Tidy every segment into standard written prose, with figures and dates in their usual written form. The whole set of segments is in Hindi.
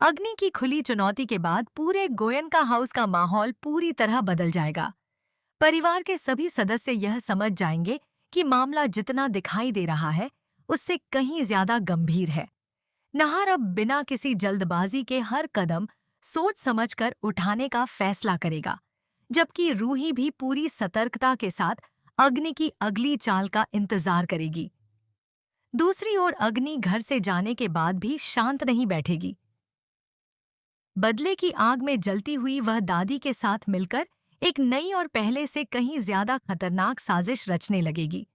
अग्नि की खुली चुनौती के बाद पूरे गोयनका हाउस का माहौल पूरी तरह बदल जाएगा। परिवार के सभी सदस्य यह समझ जाएंगे कि मामला जितना दिखाई दे रहा है, उससे कहीं ज्यादा गंभीर है। नहार अब बिना किसी जल्दबाजी के हर कदम सोच समझकर उठाने का फैसला करेगा, जबकि रूही भी पूरी सतर्कता के साथ अग्नि की अगली चाल का इंतजार करेगी। दूसरी ओर अग्नि घर से जाने के बाद भी शांत नहीं बैठेगी। बदले की आग में जलती हुई वह दादी के साथ मिलकर एक नई और पहले से कहीं ज्यादा खतरनाक साजिश रचने लगेगी।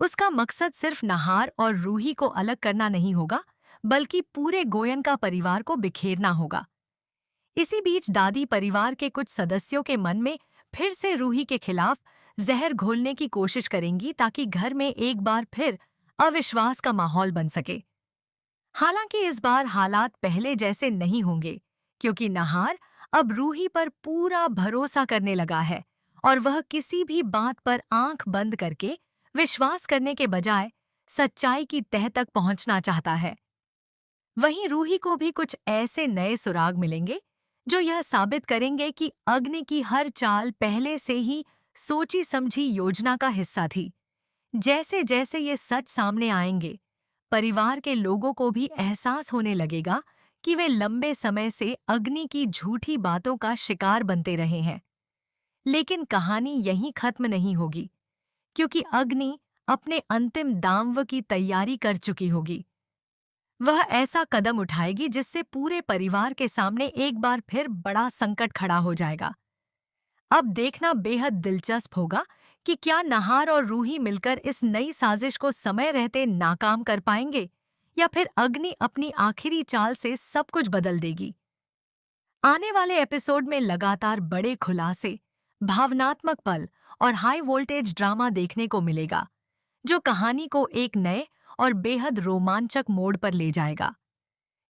उसका मकसद सिर्फ नहार और रूही को अलग करना नहीं होगा, बल्कि पूरे गोयनका परिवार को बिखेरना होगा। इसी बीच दादी परिवार के कुछ सदस्यों के मन में फिर से रूही के खिलाफ जहर घोलने की कोशिश करेंगी, ताकि घर में एक बार फिर अविश्वास का माहौल बन सके। हालांकि इस बार हालात पहले जैसे नहीं होंगे, क्योंकि नहार अब रूही पर पूरा भरोसा करने लगा है और वह किसी भी बात पर आंख बंद करके विश्वास करने के बजाय सच्चाई की तह तक पहुंचना चाहता है। वहीं रूही को भी कुछ ऐसे नए सुराग मिलेंगे जो यह साबित करेंगे कि अग्नि की हर चाल पहले से ही सोची समझी योजना का हिस्सा थी। जैसे जैसे ये सच सामने आएंगे, परिवार के लोगों को भी एहसास होने लगेगा कि वे लंबे समय से अग्नि की झूठी बातों का शिकार बनते रहे हैं। लेकिन कहानी यहीं खत्म नहीं होगी, क्योंकि अग्नि अपने अंतिम दांव की तैयारी कर चुकी होगी। वह ऐसा कदम उठाएगी जिससे पूरे परिवार के सामने एक बार फिर बड़ा संकट खड़ा हो जाएगा। अब देखना बेहद दिलचस्प होगा कि क्या नहार और रूही मिलकर इस नई साजिश को समय रहते नाकाम कर पाएंगे, या फिर अग्नि अपनी आखिरी चाल से सब कुछ बदल देगी। आने वाले एपिसोड में लगातार बड़े खुलासे, भावनात्मक पल और हाई वोल्टेज ड्रामा देखने को मिलेगा, जो कहानी को एक नए और बेहद रोमांचक मोड़ पर ले जाएगा।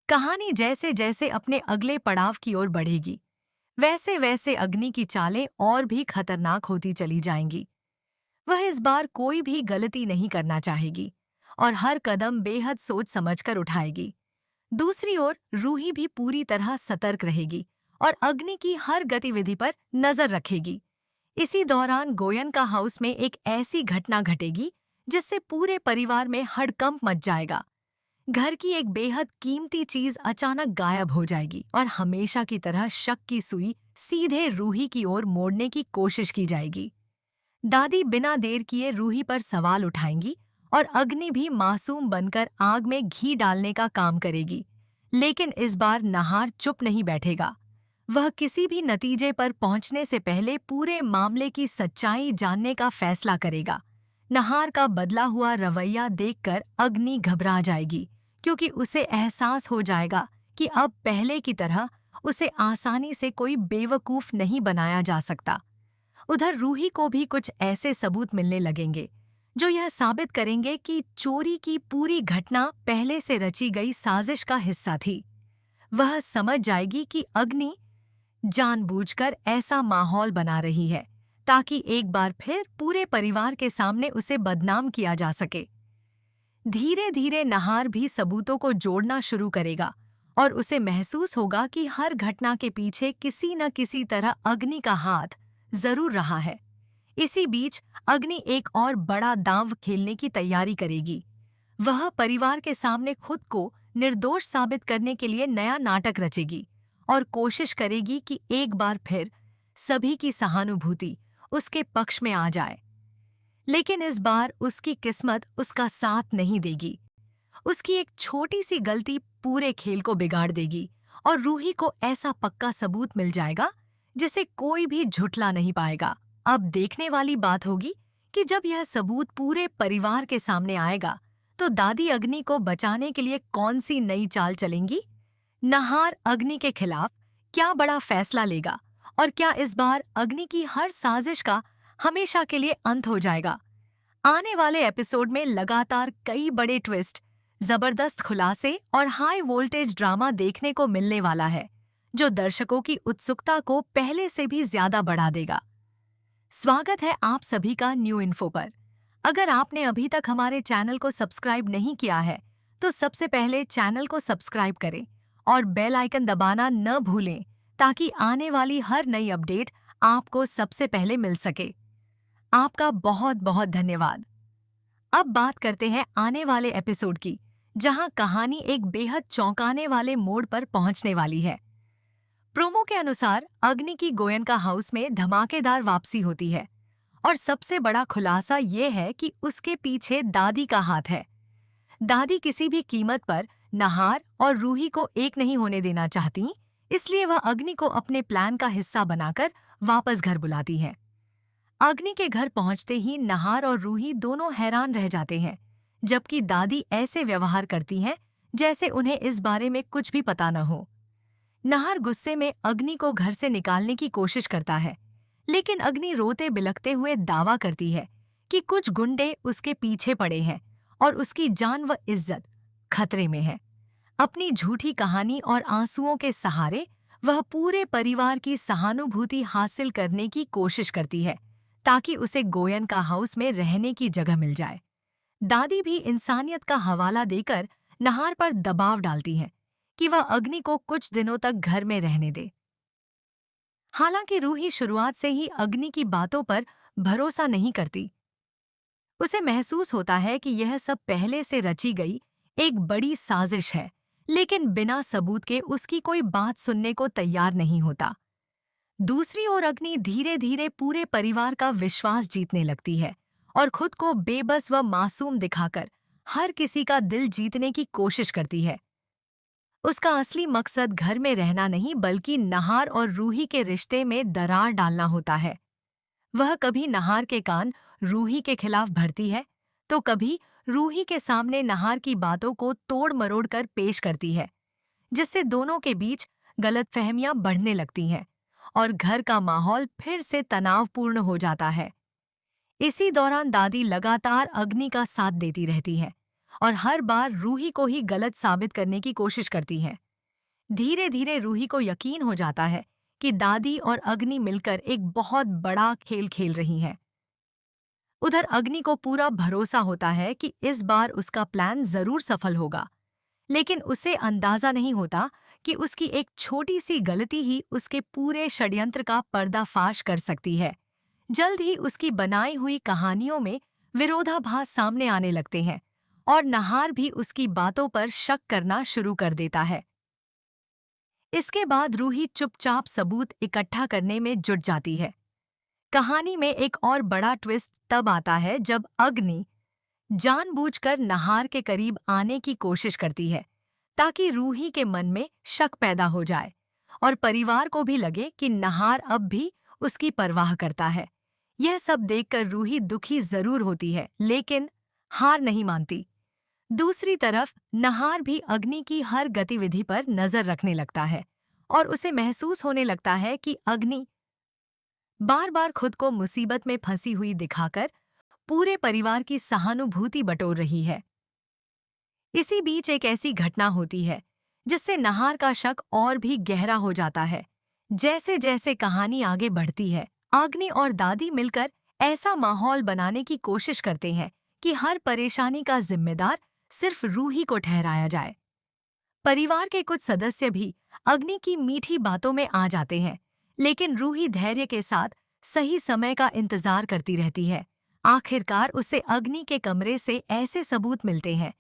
कहानी जैसे जैसे अपने अगले पड़ाव की ओर बढ़ेगी, वैसे वैसे अग्नि की चालें और भी खतरनाक होती चली जाएंगी। वह इस बार कोई भी गलती नहीं करना चाहेगी और हर कदम बेहद सोच समझकर उठाएगी। दूसरी ओर रूही भी पूरी तरह सतर्क रहेगी और अग्नि की हर गतिविधि पर नजर रखेगी। इसी दौरान गोयनका हाउस में एक ऐसी घटना घटेगी जिससे पूरे परिवार में हड़कंप मच जाएगा। घर की एक बेहद कीमती चीज अचानक गायब हो जाएगी और हमेशा की तरह शक की सुई सीधे रूही की ओर मोड़ने की कोशिश की जाएगी। दादी बिना देर किए रूही पर सवाल उठाएंगी और अग्नि भी मासूम बनकर आग में घी डालने का काम करेगी। लेकिन इस बार नहार चुप नहीं बैठेगा। वह किसी भी नतीजे पर पहुंचने से पहले पूरे मामले की सच्चाई जानने का फैसला करेगा। नहार का बदला हुआ रवैया देखकर अग्नि घबरा जाएगी, क्योंकि उसे एहसास हो जाएगा कि अब पहले की तरह उसे आसानी से कोई बेवकूफ नहीं बनाया जा सकता। उधर रूही को भी कुछ ऐसे सबूत मिलने लगेंगे जो यह साबित करेंगे कि चोरी की पूरी घटना पहले से रची गई साजिश का हिस्सा थी। वह समझ जाएगी कि अग्नि जानबूझकर ऐसा माहौल बना रही है ताकि एक बार फिर पूरे परिवार के सामने उसे बदनाम किया जा सके। धीरे धीरे नहार भी सबूतों को जोड़ना शुरू करेगा और उसे महसूस होगा कि हर घटना के पीछे किसी न किसी तरह अग्नि का हाथ जरूर रहा है। इसी बीच अग्नि एक और बड़ा दांव खेलने की तैयारी करेगी। वह परिवार के सामने खुद को निर्दोष साबित करने के लिए नया नाटक रचेगी और कोशिश करेगी कि एक बार फिर सभी की सहानुभूति उसके पक्ष में आ जाए। लेकिन इस बार उसकी किस्मत उसका साथ नहीं देगी। उसकी एक छोटी सी गलती पूरे खेल को बिगाड़ देगी और रूही को ऐसा पक्का सबूत मिल जाएगा जिसे कोई भी झुठला नहीं पाएगा। अब देखने वाली बात होगी कि जब यह सबूत पूरे परिवार के सामने आएगा तो दादी अग्नि को बचाने के लिए कौन सी नई चाल चलेंगी। नहार अग्नि के खिलाफ क्या बड़ा फैसला लेगा और क्या इस बार अग्नि की हर साजिश का हमेशा के लिए अंत हो जाएगा। आने वाले एपिसोड में लगातार कई बड़े ट्विस्ट, जबरदस्त खुलासे और हाई वोल्टेज ड्रामा देखने को मिलने वाला है, जो दर्शकों की उत्सुकता को पहले से भी ज्यादा बढ़ा देगा। स्वागत है आप सभी का न्यू इन्फो पर। अगर आपने अभी तक हमारे चैनल को सब्सक्राइब नहीं किया है तो सबसे पहले चैनल को सब्सक्राइब करें और बेल आइकन दबाना न भूलें ताकि आने वाली हर नई अपडेट आपको सबसे पहले मिल सके। आपका बहुत बहुत धन्यवाद। अब बात करते हैं आने वाले एपिसोड की, जहां कहानी एक बेहद चौंकाने वाले मोड़ पर पहुंचने वाली है। प्रोमो के अनुसार अग्नि की गोयनका हाउस में धमाकेदार वापसी होती है और सबसे बड़ा खुलासा ये है कि उसके पीछे दादी का हाथ है। दादी किसी भी कीमत पर नहार और रूही को एक नहीं होने देना चाहती, इसलिए वह अग्नि को अपने प्लान का हिस्सा बनाकर वापस घर बुलाती है। अग्नि के घर पहुंचते ही नहार और रूही दोनों हैरान रह जाते हैं, जबकि दादी ऐसे व्यवहार करती हैं जैसे उन्हें इस बारे में कुछ भी पता न हो। नहार गुस्से में अग्नि को घर से निकालने की कोशिश करता है, लेकिन अग्नि रोते बिलखते हुए दावा करती है कि कुछ गुंडे उसके पीछे पड़े हैं और उसकी जान व इज्जत खतरे में है। अपनी झूठी कहानी और आंसुओं के सहारे वह पूरे परिवार की सहानुभूति हासिल करने की कोशिश करती है ताकि उसे गोयनका हाउस में रहने की जगह मिल जाए। दादी भी इंसानियत का हवाला देकर नहार पर दबाव डालती है कि वह अग्नि को कुछ दिनों तक घर में रहने दे। हालांकि रूही शुरुआत से ही अग्नि की बातों पर भरोसा नहीं करती। उसे महसूस होता है कि यह सब पहले से रची गई एक बड़ी साजिश है, लेकिन बिना सबूत के उसकी कोई बात सुनने को तैयार नहीं होता। दूसरी ओर अग्नि धीरे धीरे पूरे परिवार का विश्वास जीतने लगती है और खुद को बेबस व मासूम दिखाकर हर किसी का दिल जीतने की कोशिश करती है। उसका असली मकसद घर में रहना नहीं बल्कि नहार और रूही के रिश्ते में दरार डालना होता है। वह कभी नहार के कान रूही के खिलाफ भरती है, तो कभी रूही के सामने नहार की बातों को तोड़ मरोड़ कर पेश करती है, जिससे दोनों के बीच गलतफहमियां बढ़ने लगती हैं और घर का माहौल फिर से तनावपूर्ण हो जाता है। इसी दौरान दादी लगातार अग्नि का साथ देती रहती है और हर बार रूही को ही गलत साबित करने की कोशिश करती है। धीरे धीरे रूही को यकीन हो जाता है कि दादी और अग्नि मिलकर एक बहुत बड़ा खेल खेल रही हैं। उधर अग्नि को पूरा भरोसा होता है कि इस बार उसका प्लान जरूर सफल होगा, लेकिन उसे अंदाजा नहीं होता कि उसकी एक छोटी सी गलती ही उसके पूरे षड्यंत्र का पर्दाफाश कर सकती है। जल्द ही उसकी बनाई हुई कहानियों में विरोधाभास सामने आने लगते हैं और नहार भी उसकी बातों पर शक करना शुरू कर देता है। इसके बाद रूही चुपचाप सबूत इकट्ठा करने में जुट जाती है। कहानी में एक और बड़ा ट्विस्ट तब आता है जब अग्नि जानबूझकर नहार के करीब आने की कोशिश करती है ताकि रूही के मन में शक पैदा हो जाए और परिवार को भी लगे कि नहार अब भी उसकी परवाह करता है। यह सब देखकर रूही दुखी जरूर होती है, लेकिन हार नहीं मानती। दूसरी तरफ नहार भी अग्नि की हर गतिविधि पर नजर रखने लगता है और उसे महसूस होने लगता है कि अग्नि बार बार खुद को मुसीबत में फंसी हुई दिखाकर पूरे परिवार की सहानुभूति बटोर रही है। इसी बीच एक ऐसी घटना होती है जिससे नहार का शक और भी गहरा हो जाता है। जैसे जैसे कहानी आगे बढ़ती है, अग्नि और दादी मिलकर ऐसा माहौल बनाने की कोशिश करते हैं कि हर परेशानी का जिम्मेदार सिर्फ रूही को ठहराया जाए। परिवार के कुछ सदस्य भी अग्नि की मीठी बातों में आ जाते हैं, लेकिन रूही धैर्य के साथ सही समय का इंतजार करती रहती है। आखिरकार उसे अग्नि के कमरे से ऐसे सबूत मिलते हैं